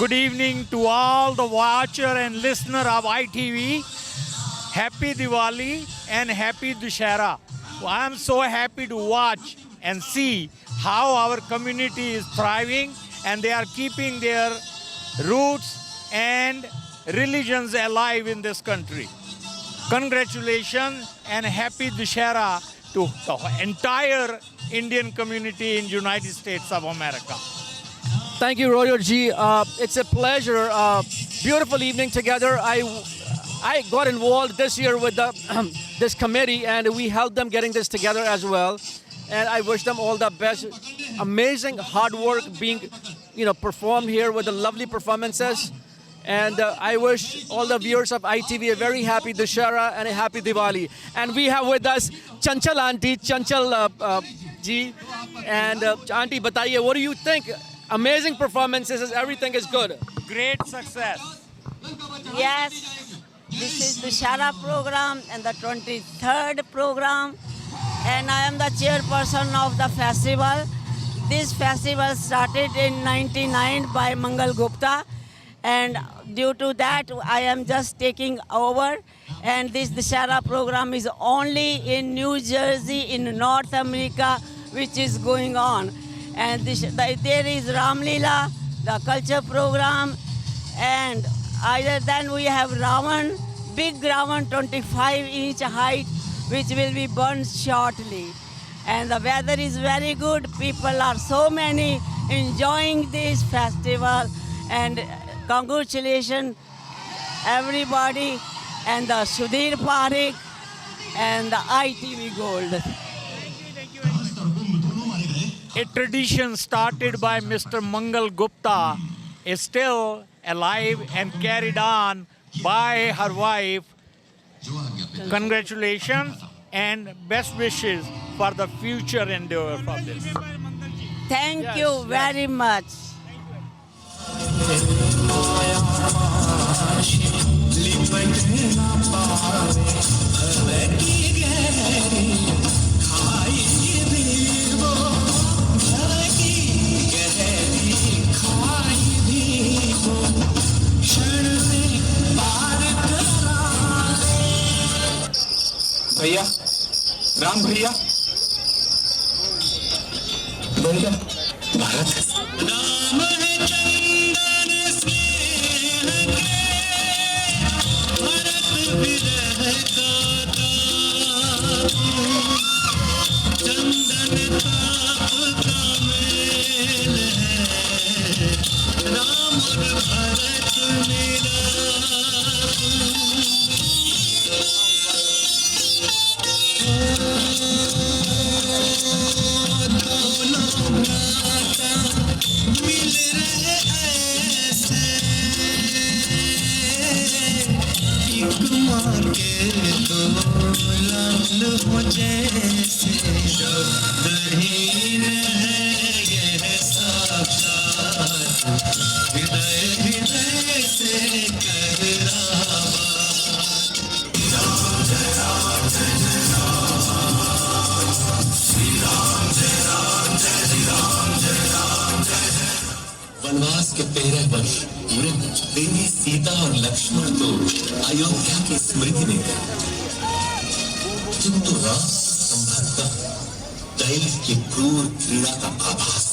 Good evening to all the watcher and listener of ITV. Happy Diwali and Happy Dussehra. I am so happy to watch and see how our community is thriving and they are keeping their roots and religions alive in this country. Congratulations and Happy Dussehra to the entire Indian community in United States of America. Thank you, Royo Ji. It's a pleasure. Beautiful evening together. I got involved this year with this committee, and we helped them getting this together as well. And I wish them all the best. Amazing hard work being, performed here with the lovely performances. And I wish all the viewers of ITV a very happy Dussehra and a happy Diwali. And we have with us Chanchal Auntie, Chanchal Ji. And Auntie, bataiye, what do you think? Amazing performances, everything is good. Great success. Yes, this is the Dussehra program and the 23rd program, and I am the chairperson of the festival. This festival started in 99 by Mangal Gupta, and due to that I am just taking over, and this Dussehra program is only in New Jersey in North America which is going on. And there is Ram Leela, the culture program, and either then we have Ravan, big Ravan, 25-inch height, which will be burned shortly. And the weather is very good. People are so many enjoying this festival. And congratulations, everybody, and the Sudhir Parekh and the ITV Gold. A tradition started by Mr. Mangal Gupta is still alive and carried on by her wife. Congratulations and best wishes for the future endeavor for this. Thank you very much. भैया राम भैया भैया भारत राम है चंदन से भरत विरह का चंदन ताप का mail है राम और भरत मेरा हो जैसे दहीन है यह साक्षात हृदय हृदय से कर रहा राम जय राम जय जय राम श्री राम जय राम जय श्री राम जय राम जय जय। वनवास के 13 वर्ष पूरे देवी सीता और लक्ष्मण तो अयोध्या की स्मृति में गए, किंतु राम संभवता दैव की क्रूर क्रीड़ा का आभास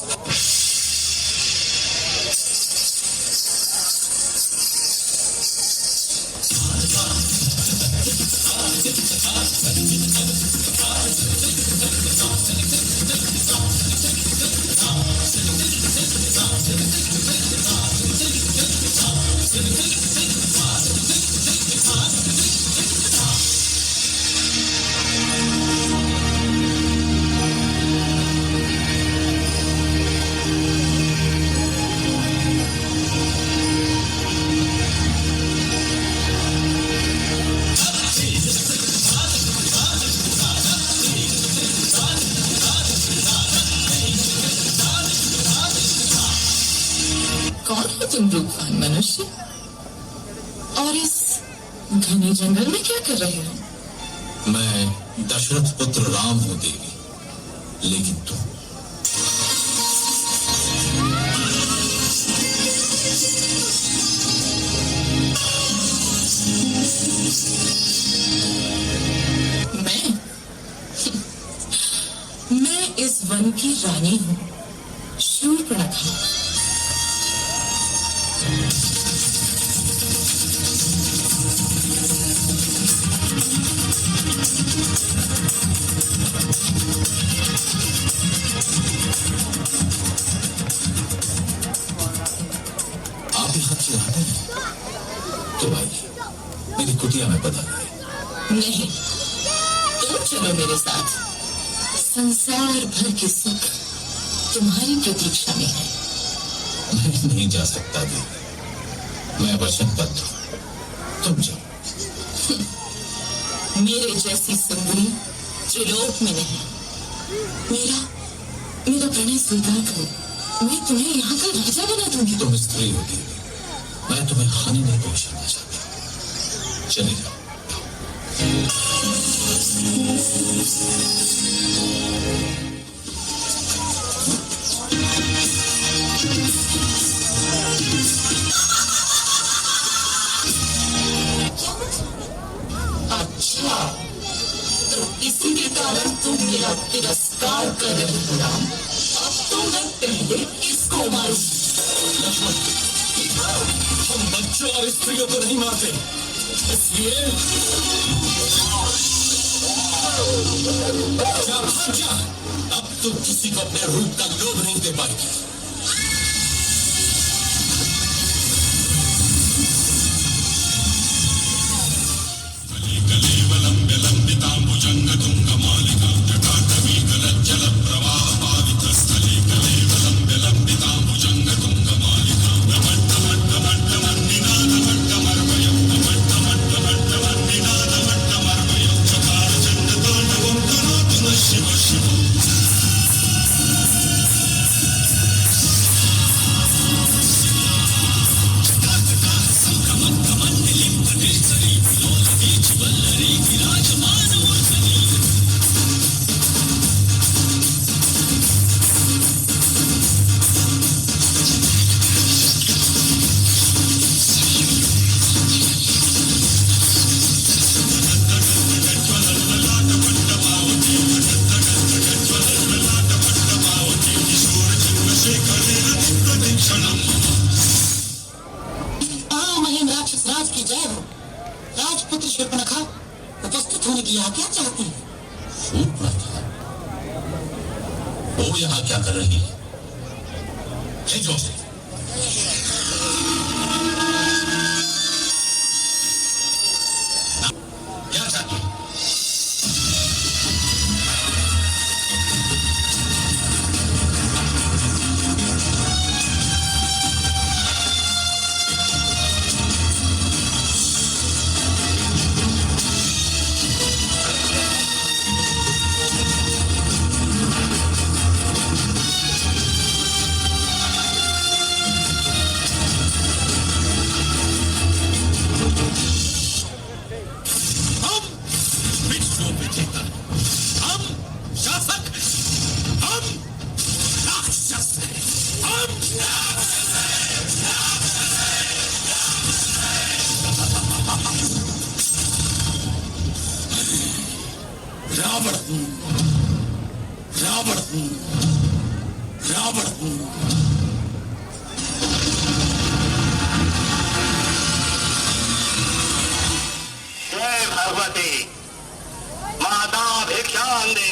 तुम रूपवान मनुष्य और इस घने जंगल में क्या कर रहे हो? मैं दशरथ पुत्र राम हूं देवी, लेकिन तुम की रानी हूँ, शूर्पणखा। आप यहाँ से आते हैं तो आइए, मेरी कुटिया में पधारिए। नहीं, तुम चलो मेरे साथ। संसार भर के सुख तुम्हारी प्रतीक्षा में है। मैं नहीं जा सकता देवी, मैं वचनबद्ध हूँ, तुम जाओ। मेरे जैसी सुंदरी त्रिलोक में नहीं। मेरा मेरा प्रणय स्वीकार करो, मैं तुम्हें यहाँ का राजा बना दूंगी। तुम स्त्री होगी, मैं तुम्हें हानि नहीं पहुंचाना चाहता। चले जाओ। अच्छा, तो इसी के कारण तुम मेरा तिरस्कार कर रहे हो राम। अब तो मैं पहले इसको मारूं। हम बच्चों और स्त्रियों को नहीं मारते, इसलिए जा भाग जा। अब तो किसी को अपने रूप का लोभ नहीं दे पाएगी। राज की जय हो। राजपुत्र शूर्पणखा उपस्थित होने की आज्ञा चाहती है। शूर्पणखा, वो यहाँ क्या कर रही है? भेजो उसे। क्या चाहती है? रावण हूं, रावण हूं, रावण हूं। जय भगवती माता भिक्षां दे।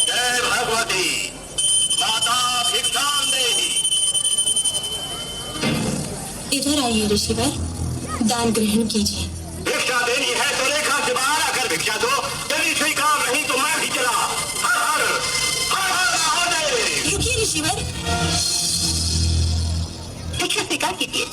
जय भगवती माता भिक्षां दे। इधर आइए ऋषिवर, दान ग्रहण कीजिए। भिक्षा देनी है तो रेखा से बाहर आकर भिक्षा दो। यदि स्वीकार नहीं तो मैं भी चला। हर हर हर हर महादेव। रुकिए ऋषिवर, भिक्षा स्वीकार कीजिए।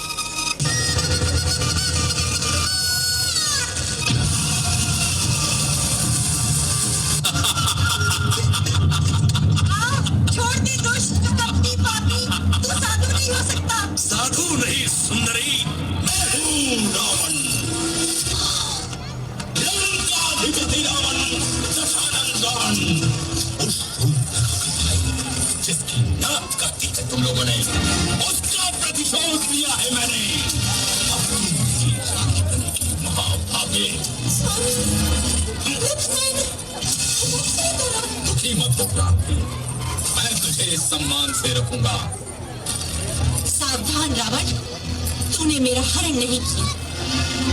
छोड़ दे दुष्ट कपटी पापी, तू साधु नहीं हो सकता। साधु नहीं सुंदरी, मैं हूं रावण, लंकाधिपति रावण, दशानंदन। उस शूर्पणखा का भाई जिसकी नाक काटी है तुम लोगों ने, उसका प्रतिशोध लिया है मैंने। ठोकरा मैं तुझे इस सम्मान से रखूंगा। सावधान रावण, तूने मेरा हरण नहीं किया,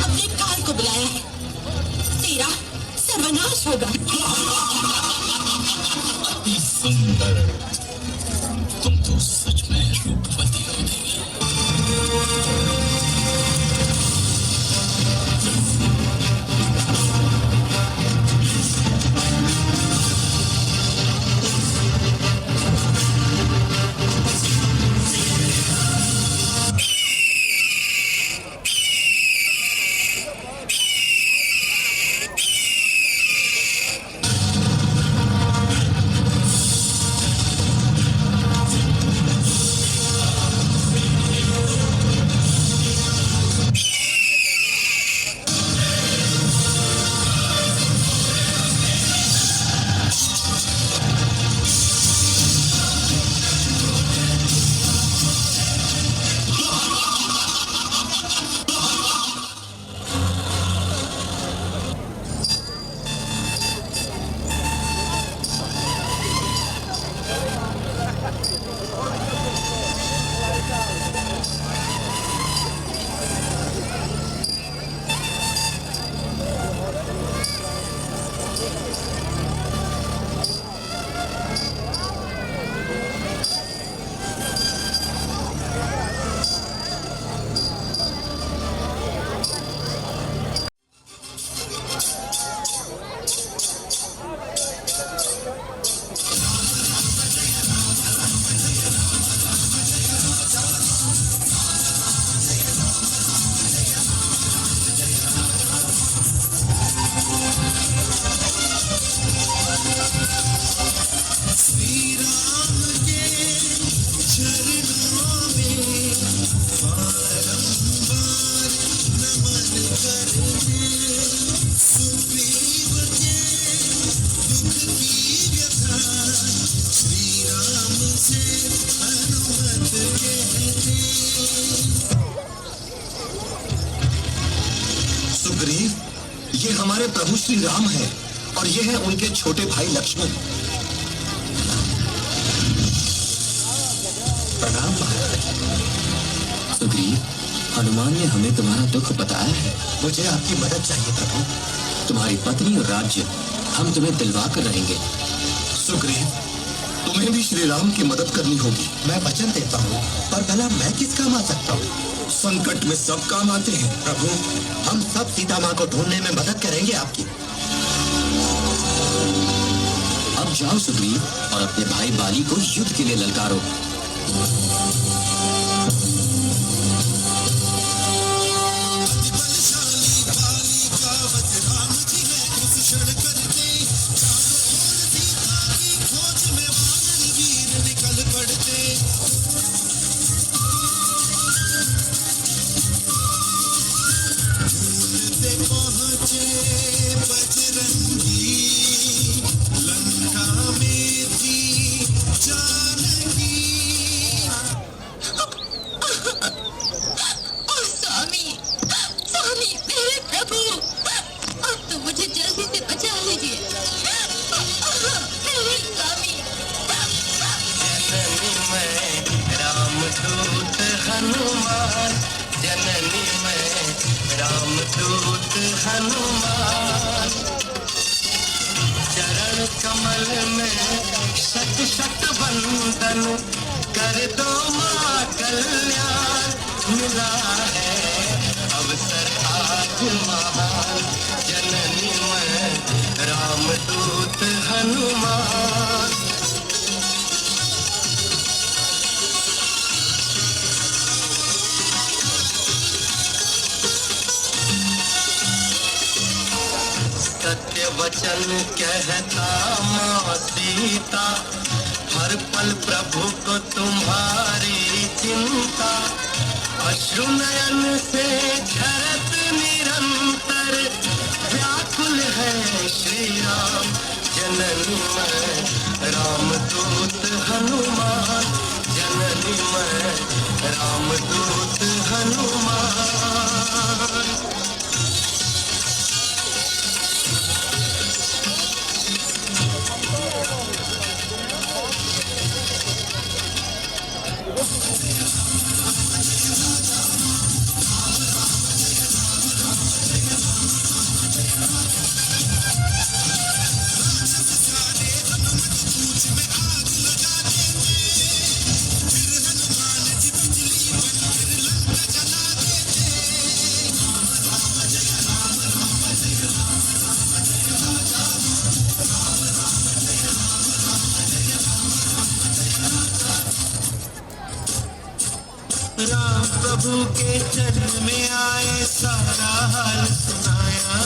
अपने काल को बुलाया है, तेरा सर्वनाश होगा। अति सुंदर, तुम तो सच में रूपवती हो देवी। सुग्रीव, ये हमारे प्रभु श्री राम है और ये है उनके छोटे भाई लक्ष्मण। प्रणाम महाराज। सुग्रीव, हनुमान ने हमें तुम्हारा दुख बताया है। मुझे आपकी मदद चाहिए प्रभु। तुम्हारी पत्नी और राज्य हम तुम्हें दिलवा कर रहेंगे। सुग्रीव, तुम्हें भी श्री राम की मदद करनी होगी। मैं वचन देता हूँ, पर भला मैं किस काम आ सकता हूँ? संकट में सब काम आते हैं प्रभु। हम सब सीता माँ को ढूंढने में मदद करेंगे आपकी। अब जाओ सुग्रीव और अपने भाई बाली को युद्ध के लिए ललकारो। वचन कहता माँ सीता, हर पल प्रभु को तुम्हारी चिंता। अश्रु नयन से झरत निरंतर, व्याकुल है श्री राम जननी मैं रामदूत हनुमान। जननी मैं रामदूत हनुमान। राम प्रभु के चरण में आए, सारा हाल सुनाया।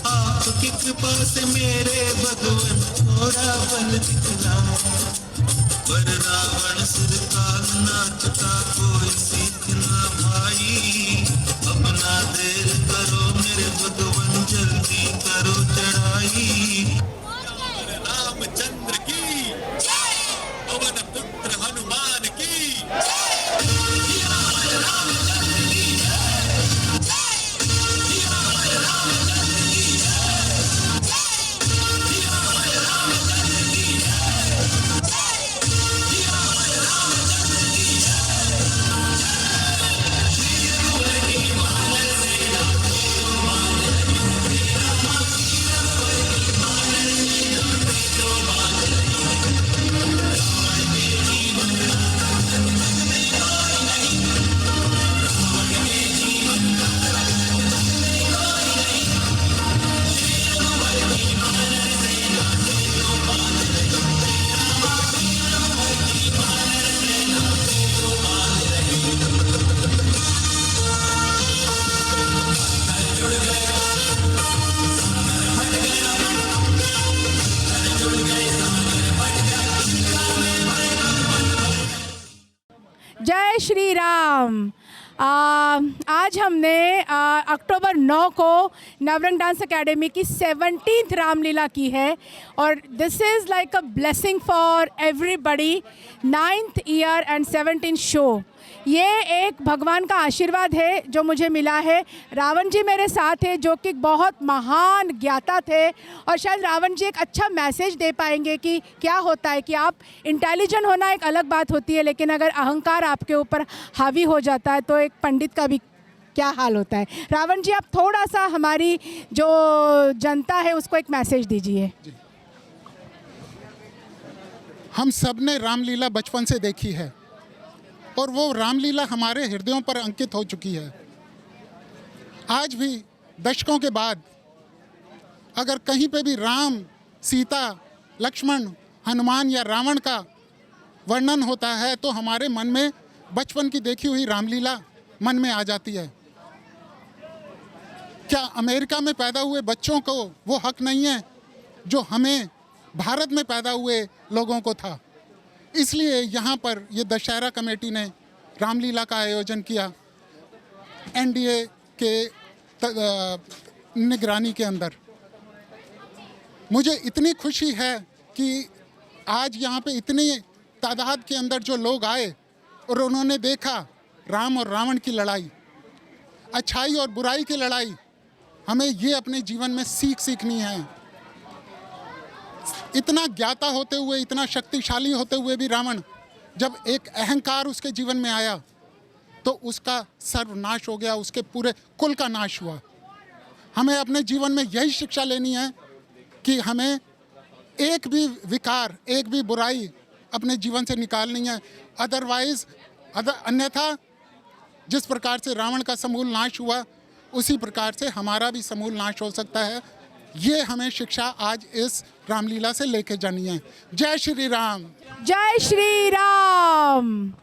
आपकी कृपा से मेरे भगवन थोड़ा बल दिखलाया। पर रावण सिर काल नाचता, कोई सीख ना भाई। अपना देर करो मेरे भगवन, जल्दी करो चढ़ाई। रामचंद्र की पवन पुत्र हनुमान की। जय श्री राम। आज हमने अक्टूबर 9 को नवरंग डांस एकेडमी की 17th रामलीला की है और this is like a blessing for everybody. 9th year and 17th show, ये एक भगवान का आशीर्वाद है जो मुझे मिला है। रावण जी मेरे साथ है जो कि बहुत महान ज्ञाता थे और शायद रावण जी एक अच्छा मैसेज दे पाएंगे कि क्या होता है कि आप इंटेलिजेंट होना एक अलग बात होती है, लेकिन अगर अहंकार आपके ऊपर हावी हो जाता है तो एक पंडित का भी क्या हाल होता है। रावण जी, आप थोड़ा सा हमारी जो जनता है उसको एक मैसेज दीजिए। हम सब ने रामलीला बचपन से देखी है और वो रामलीला हमारे हृदयों पर अंकित हो चुकी है। आज भी दशकों के बाद अगर कहीं पे भी राम, सीता, लक्ष्मण, हनुमान या रावण का वर्णन होता है तो हमारे मन में बचपन की देखी हुई रामलीला मन में आ जाती है। क्या अमेरिका में पैदा हुए बच्चों को वो हक नहीं है जो हमें भारत में पैदा हुए लोगों को था? इसलिए यहाँ पर ये दशहरा कमेटी ने रामलीला का आयोजन किया एनडीए के निगरानी के अंदर। मुझे इतनी खुशी है कि आज यहाँ पे इतनी तादाद के अंदर जो लोग आए और उन्होंने देखा राम और रावण की लड़ाई, अच्छाई और बुराई की लड़ाई। हमें ये अपने जीवन में सीखनी है। इतना ज्ञाता होते हुए, इतना शक्तिशाली होते हुए भी रावण, जब एक अहंकार उसके जीवन में आया तो उसका सर्वनाश हो गया, उसके पूरे कुल का नाश हुआ। हमें अपने जीवन में यही शिक्षा लेनी है कि हमें एक भी विकार, एक भी बुराई अपने जीवन से निकालनी है। अन्यथा जिस प्रकार से रावण का समूल नाश हुआ उसी प्रकार से हमारा भी समूल नाश हो सकता है। ये हमें शिक्षा आज इस रामलीला से लेके जानी है। जय श्री राम। जय श्री राम।